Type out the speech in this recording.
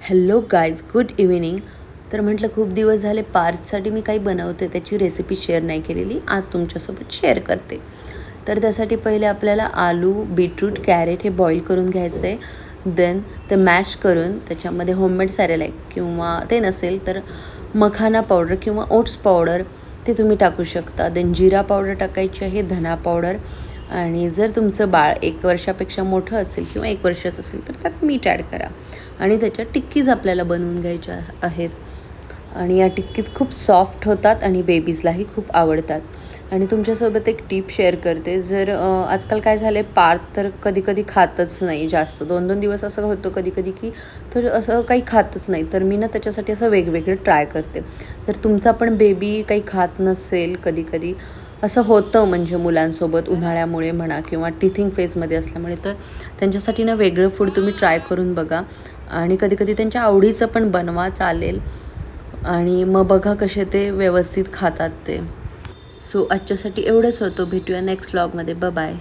Hello guys, good evening. तर म्हटलं खूप दिवस झाले पार्थसाठी मी काही बनवते, त्याची रेसिपी शेअर नाही केलेली, आज तुमच्यासोबत शेअर करते. तर त्यासाठी पहिले आपल्याला आलू, बीटरूट, कॅरेट हे बॉईल करून घ्यायचं आहे. देन ते मॅश करून त्याच्यामध्ये होममेड सॅरेलॅक किंवा ते नसेल तर मखाना पावडर किंवा ओट्स पावडर ते तुम्ही टाकू शकता. देन जिरा पावडर टाकायची आहे, धना पावडर, आणि जर तुमचं बाळ 1 वर्षापेक्षा मोठं असेल किंवा 1 वर्षाचं असेल तर त्यात मीठ ॲड करा. आणि त्याच्या टिक्कीज आपल्याला बनवून घ्यायच्या आहेत. आणि या टिक्कीज खूप सॉफ्ट होतात आणि बेबीजलाही खूप आवडतात. आणि तुमच्यासोबत एक टिप शेअर करते. जर आजकाल काय झालं आहे, पार्थ तर कधी खातच नाही जास्त, 2-2 दिवस असं होतं कधी की तो असं काही खातच नाही. तर मी ना त्याच्यासाठी असं वेगवेगळं ट्राय करते. जर तुमचा पण बेबी काही खात नसेल, कधी असं होतं म्हणजे मुलांसोबत उन्हाळ्यामुळे म्हणा किंवा टिथिंग फेजमध्ये असल्यामुळे, तर त्यांच्यासाठी ना वेगळं फूड तुम्ही ट्राय करून बघा. आणि कधी त्यांच्या आवडीचं पण बनवा, चालेल. आणि मग बघा कसे ते व्यवस्थित खातात ते. सो आजच्यासाठी एवढंच होतं. भेटूया नेक्स्ट व्लॉगमध्ये. बाय.